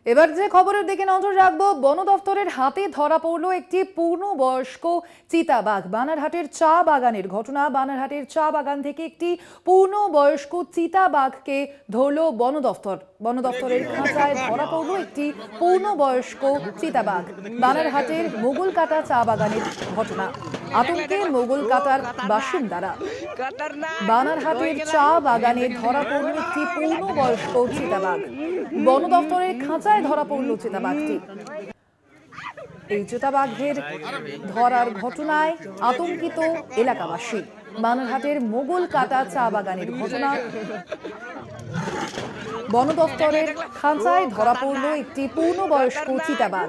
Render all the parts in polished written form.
এবার যে খবরের দিকে নজর রাখবো, বন দফতরের হাতে ধরা পড়লো একটি পূর্ণবয়স্ক চিতাবাঘ। বানারহাটের চা বাগানের ঘটনা। বানারহাটের চা বাগান থেকে একটি পূর্ণবয়স্ক চিতাবাঘকে ধরলো বন দফতর। বন দফতরের খাঁচায় ধরা পড়লো একটি পূর্ণবয়স্ক চিতাবাঘ। বানারহাটের মোগলকাটা চা বাগানের ঘটনা। আতঙ্কে মোগলকাটার বাসিন্দারা। বানারহাটের চা বাগানে ধরা পড়ল একটি পূর্ণবয়স্ক চিতাবাঘ। বন দফতরের খাঁচায় ধরা পড়ল চিতাবাঘটি। এই চিতাবাঘের ধরার ঘটনায় আতঙ্কিত এলাকাবাসী। বানারহাটের মোগলকাটা চা বাগানের ঘটনা। বন দফতরের খাঁচায় ধরা পড়ল একটি পূর্ণবয়স্ক চিতাবাঘ।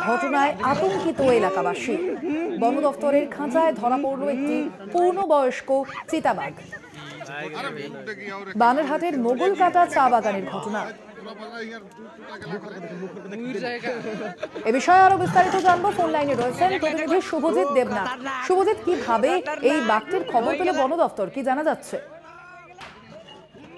ঘটনায় আতঙ্কিত এলাকাবাসী। বন দফতরের খাঁচায় ধরা পড়ল একটি পূর্ণবয়স্ক চিতাবাঘ। বানারহাটের মোগলকাটা চা বাগানের ঘটনা। এ বিষয়ে আরো বিস্তারিত জানবো। ফোন লাইনে রয়েছেন প্রতিনিধি শুভজিৎ দেবনাথ। শুভজিৎ, কিভাবে এই বাঘটির খবর পেল বন দফতর, কি জানা যাচ্ছে?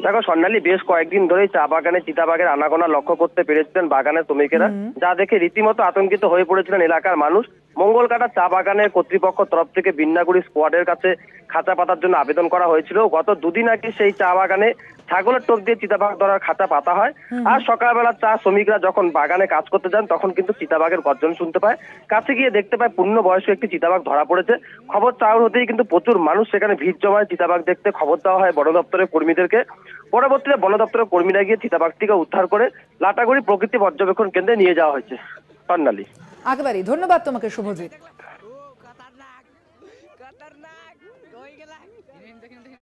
দেখো স্বর্ণালী, বেশ কয়েকদিন ধরেই চা বাগানে চিতাবাঘের আনাগোনা লক্ষ্য করতে পেরেছিলেন বাগানের শ্রমিকেরা, যা দেখে রীতিমতো আতঙ্কিত হয়ে পড়েছিলেন এলাকার মানুষ। মঙ্গলকাটা চা বাগানের কর্তৃপক্ষ তরফ থেকে বিন্নাগুড়ি স্কোয়াডের কাছে খাঁচা পাতার জন্য আবেদন করা হয়েছিল। গত দুদিন আগে সেই চা বাগানে ছাগলের টোপ দিয়ে চিতাবাঘ ধরার খাঁচা পাতা হয়। আর সকালবেলা চা শ্রমিকরা যখন বাগানে কাজ করতে যান তখন কিন্তু চিতাবাঘের গর্জন শুনতে পায়। কাছে গিয়ে দেখতে পায় পূর্ণ বয়স্ক একটি চিতাবাঘ ধরা পড়েছে। খবর চাউর হতেই কিন্তু প্রচুর মানুষ সেখানে ভিড় জমায় চিতাবাঘ দেখতে। খবর দেওয়া হয় বন দপ্তরের কর্মীদেরকে। পরবর্তীতে বন দপ্তরের কর্মীরা গিয়ে চিতাবাঘটিকে উদ্ধার করে লাটাগুড়ি প্রকৃতি পর্যবেক্ষণ কেন্দ্রে নিয়ে যাওয়া হয়েছে। স্বর্ণালী, একেবারেই ধন্যবাদ তোমাকে শুভজিৎ।